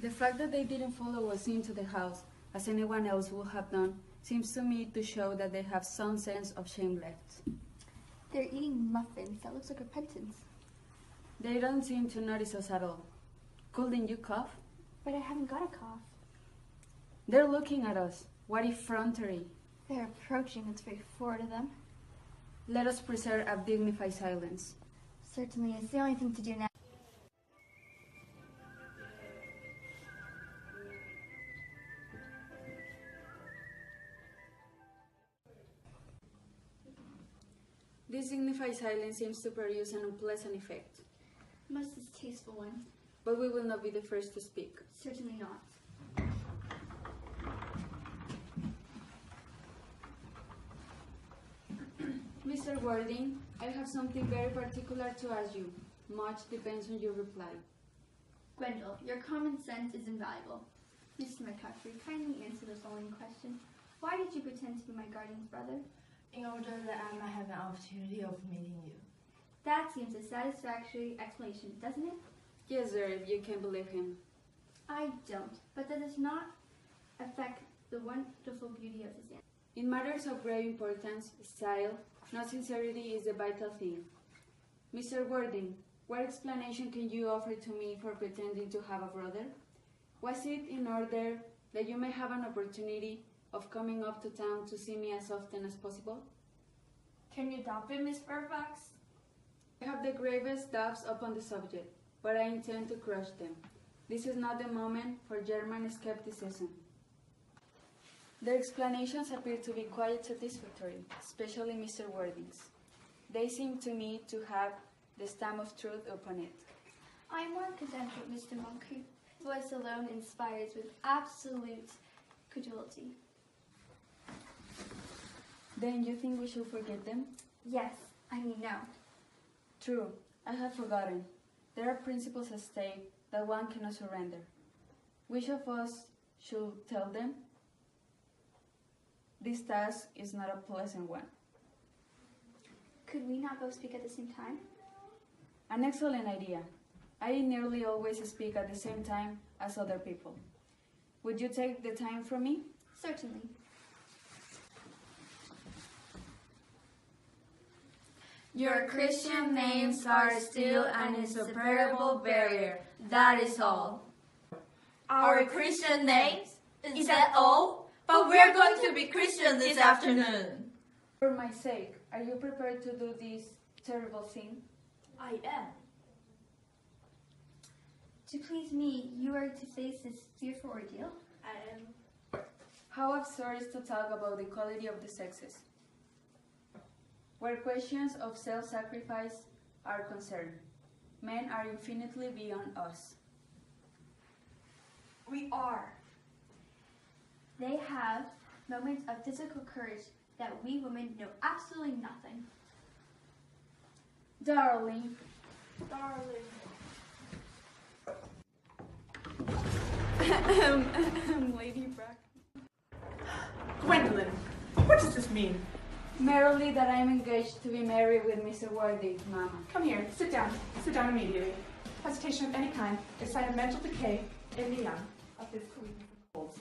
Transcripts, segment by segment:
The fact that they didn't follow us into the house, as anyone else would have done, seems to me to show that they have some sense of shame left. They're eating muffins. That looks like repentance. They don't seem to notice us at all. Couldn't you cough? But I haven't got a cough. They're looking at us. What effrontery! They're approaching. It's very forward of them. Let us preserve a dignified silence. Certainly, it's the only thing to do now. This dignified silence seems to produce an unpleasant effect. Most distasteful one. But we will not be the first to speak. Certainly not. Mr. Warding, I have something very particular to ask you. Much depends on your reply. Gwendol, your common sense is invaluable. Mr. McCaffrey, kindly answer the following question. Why did you pretend to be my guardian's brother? In order that I might have an opportunity of meeting you. That seems a satisfactory explanation, doesn't it? Yes, sir, if you can believe him. I don't, but that does not affect the wonderful beauty of his answer. In matters of great importance, style, not sincerity is the vital thing. Mr. Warding, what explanation can you offer to me for pretending to have a brother? Was it in order that you may have an opportunity of coming up to town to see me as often as possible? Can you doubt it, Miss Fairfax? I have the gravest doubts upon the subject, but I intend to crush them. This is not the moment for German skepticism. Their explanations appear to be quite satisfactory, especially Mr. Warding's. They seem to me to have the stamp of truth upon it. I am more content with Mr. Moncrief. His voice alone inspires with absolute credulity. Then you think we should forget them? Yes, I mean no. True, I had forgotten. There are principles at stake that one cannot surrender. Which of us should tell them? This task is not a pleasant one. Could we not both speak at the same time? An excellent idea. I nearly always speak at the same time as other people. Would you take the time from me? Certainly. Your Christian names are still an insuperable barrier. That is all. Our Christian names? Is that all? But we're going to be Christian this afternoon. For my sake, are you prepared to do this terrible thing? I am. To please me, you are to face this fearful ordeal? I am. How absurd is to talk about the equality of the sexes, where questions of self-sacrifice are concerned. Men are infinitely beyond us. We are. They have moments of physical courage that we women know absolutely nothing. Darling. Darling. Lady Brack. Gwendolyn, what does this mean? Merely that I am engaged to be married with Mr. Warding, Mama. Come here, sit down. Sit down immediately. Hesitation of any kind is a sign of mental decay in the young, of physical weakness of old.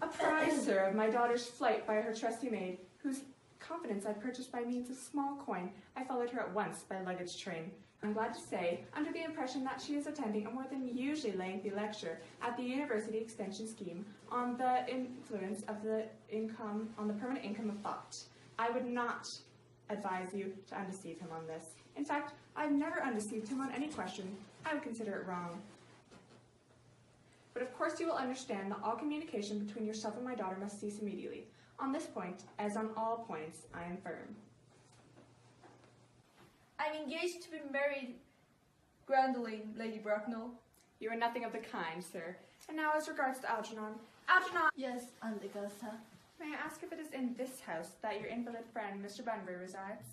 Apprised, sir, of my daughter's flight by her trusty maid, whose confidence I purchased by means of small coin, I followed her at once by luggage train. I'm glad to say, under the impression that she is attending a more than usually lengthy lecture at the University Extension Scheme on the influence of the income, on the permanent income of thought. I would not advise you to undeceive him on this. In fact, I've never undeceived him on any question. I would consider it wrong. But of course you will understand that all communication between yourself and my daughter must cease immediately. On this point, as on all points, I am firm. I'm engaged to be married, Gwendolen, Lady Bracknell. You are nothing of the kind, sir. And now as regards to Algernon. Algernon! Yes, Aunt Augusta. May I ask if it is in this house that your invalid friend, Mr. Bunbury, resides?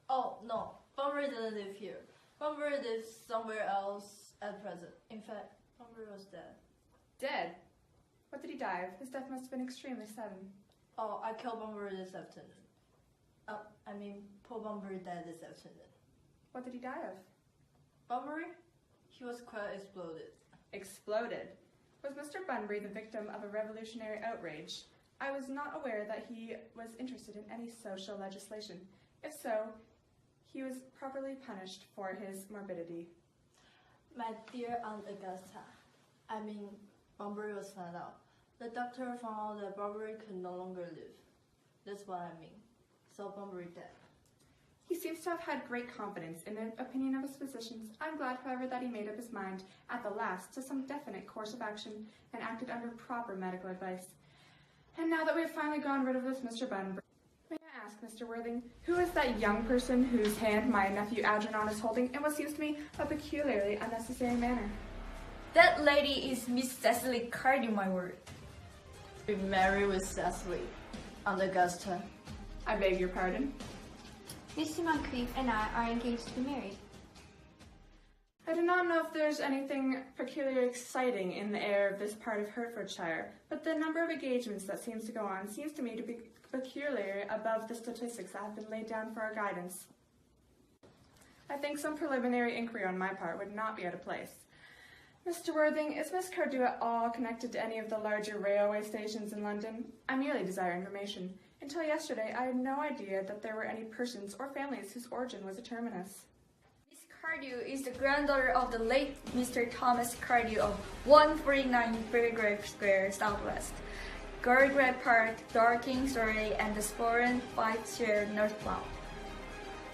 Oh, no. Bunbury doesn't live here. Bunbury lives somewhere else at present. In fact, Bunbury was dead. Dead? What did he die of? His death must have been extremely sudden. Oh, I killed Bunbury this afternoon. Poor Bunbury died this afternoon. What did he die of? Bunbury? He was quite exploded. exploded. Was Mr. Bunbury the victim of a revolutionary outrage? I was not aware that he was interested in any social legislation. If so, he was properly punished for his morbidity. My dear Aunt Augusta, Bunbury was found out. The doctor found out that Bunbury could no longer live. That's what I mean. So Bunbury dead. He seems to have had great confidence in the opinion of his physicians. I'm glad, however, that he made up his mind at the last to some definite course of action and acted under proper medical advice. And now that we have finally gotten rid of this Mr. Bunbury, may I ask, Mr. Worthing, who is that young person whose hand my nephew Algernon is holding in what seems to me a peculiarly unnecessary manner? That lady is Miss Cecily Cardew, my word. Be married with Cecily, Aunt Augusta. I beg your pardon? Mr. Moncrief and I are engaged to be married. I do not know if there's anything peculiarly exciting in the air of this part of Hertfordshire, but the number of engagements that seems to go on seems to me to be peculiarly above the statistics that have been laid down for our guidance. I think some preliminary inquiry on my part would not be out of place. Mr. Worthing, is Miss Cardew at all connected to any of the larger railway stations in London? I merely desire information. Until yesterday, I had no idea that there were any persons or families whose origin was a terminus. Miss Cardew is the granddaughter of the late Mr. Thomas Cardew of 149 Fairgrave Square, Southwest, Gardgrave Park, Dorking, Surrey, and the Sporran, Fifeshire, Northbound.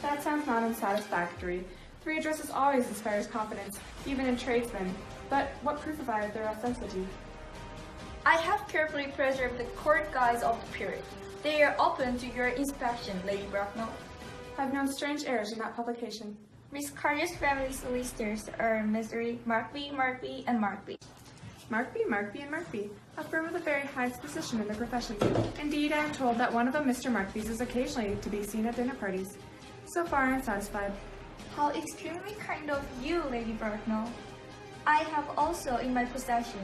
That sounds not unsatisfactory. 3 addresses always inspires confidence, even in tradesmen. But what proof have I of their authenticity? I have carefully preserved the court guides of the period. They are open to your inspection, Lady Bracknell. I've known strange errors in that publication. Miss Cardew's family solicitors are Mr. Markby, and Markby. Markby, and Markby, a firm of the very highest position in the profession. Indeed, I am told that one of the Mr. Markbys is occasionally to be seen at dinner parties. So far, I am satisfied. How extremely kind of you, Lady Bracknell. I have also in my possession,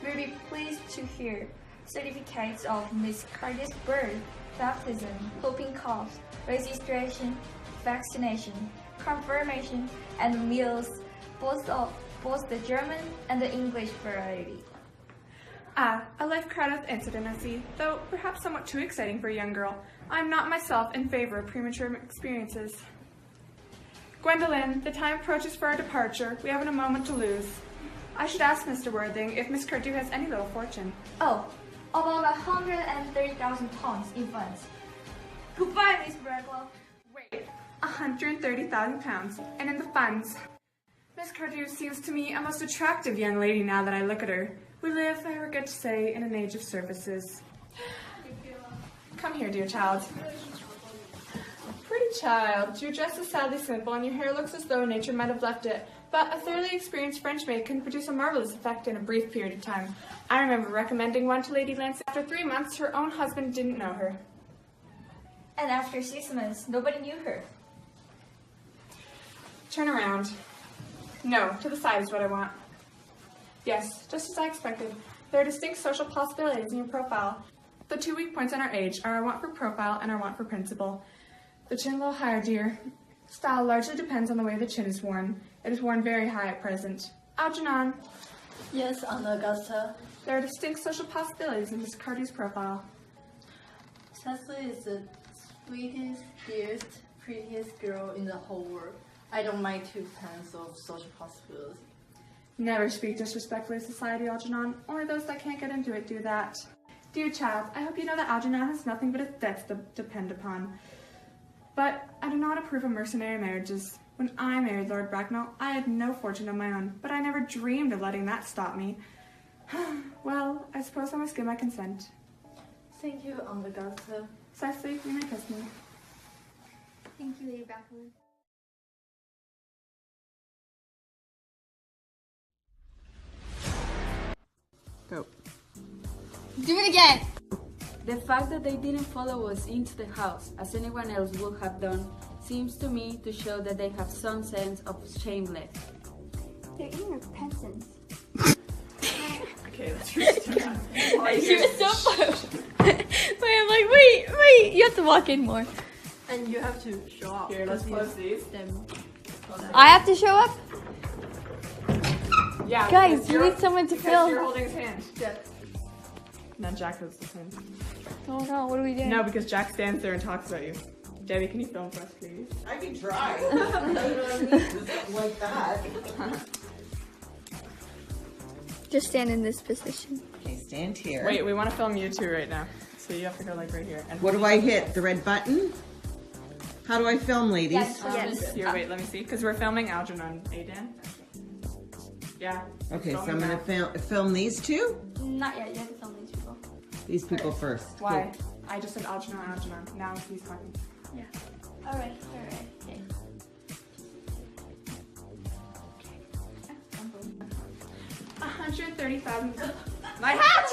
will be pleased to hear, certificates of Miss Cardew's birth, baptism, whooping cough, registration, vaccination, confirmation, and meals, both the German and the English variety. Ah, a life crowded with incident, I see, though perhaps somewhat too exciting for a young girl. I am not myself in favor of premature experiences. Gwendolen, the time approaches for our departure. We haven't a moment to lose. I should ask Mr. Worthing if Miss Cardew has any little fortune. Oh, about 130,000 pounds in funds. Goodbye, Miss Bracknell. Wait, 130,000 pounds, and in the funds. Miss Cardew seems to me a most attractive young lady now that I look at her. We live, I regret to say, in an age of services. Come here, dear child. Pretty child, your dress is sadly simple and your hair looks as though nature might have left it, but a thoroughly experienced French maid can produce a marvelous effect in a brief period of time. I remember recommending one to Lady Lancey. After 3 months, her own husband didn't know her. And after 6 months, nobody knew her. Turn around. No, to the side is what I want. Yes, just as I expected. There are distinct social possibilities in your profile. The 2 weak points in our age are our want for profile and our want for principle. The chin a little higher, dear. Style largely depends on the way the chin is worn. It is worn very high at present. Algernon. Yes, Aunt Augusta. There are distinct social possibilities in Miss Cardew's profile. Cecily is the sweetest, dearest, prettiest girl in the whole world. I don't mind 2 pence of social possibility. Never speak disrespectfully of society, Algernon. Only those that can't get into it do that. Dear child, I hope you know that Algernon has nothing but his debts to depend upon. But I do not approve of mercenary marriages. When I married Lord Bracknell, I had no fortune of my own, but I never dreamed of letting that stop me. Well, I suppose I must give my consent. Thank you, Aunt Augusta. Cecily, you may kiss me. Thank you, Lady Bracknell. Go. Do it again! The fact that they didn't follow us into the house, as anyone else would have done, seems to me to show that they have some sense of shameless. They're eating repentance. Okay, let's reach to that. You're so fun. Wait, I'm like, wait, you have to walk in more. And you have to show up. Here, let's close these. I have to show up? Yeah. Guys, because you you're- need someone to because film. You're holding his hand. Now Jack holds his hand. Oh no, what are we doing? No, because Jack stands there and talks about you. Debbie, can you film for us, please? I can try. You know what I mean? Something like that. Just stand in this position. Okay, stand here. Wait, we want to film you two right now. So you have to go like right here. And What do I hit? The red button? How do I film, ladies? Yes. Here, wait, let me see. Because we're filming Algernon. Aiden? Yeah. Okay, so I'm filming gonna now. film these two? Not yet. You have to film these people. These people first. Why? I just said Algernon, Algernon. Now he's talking. All right. Okay. 130,000. My hat!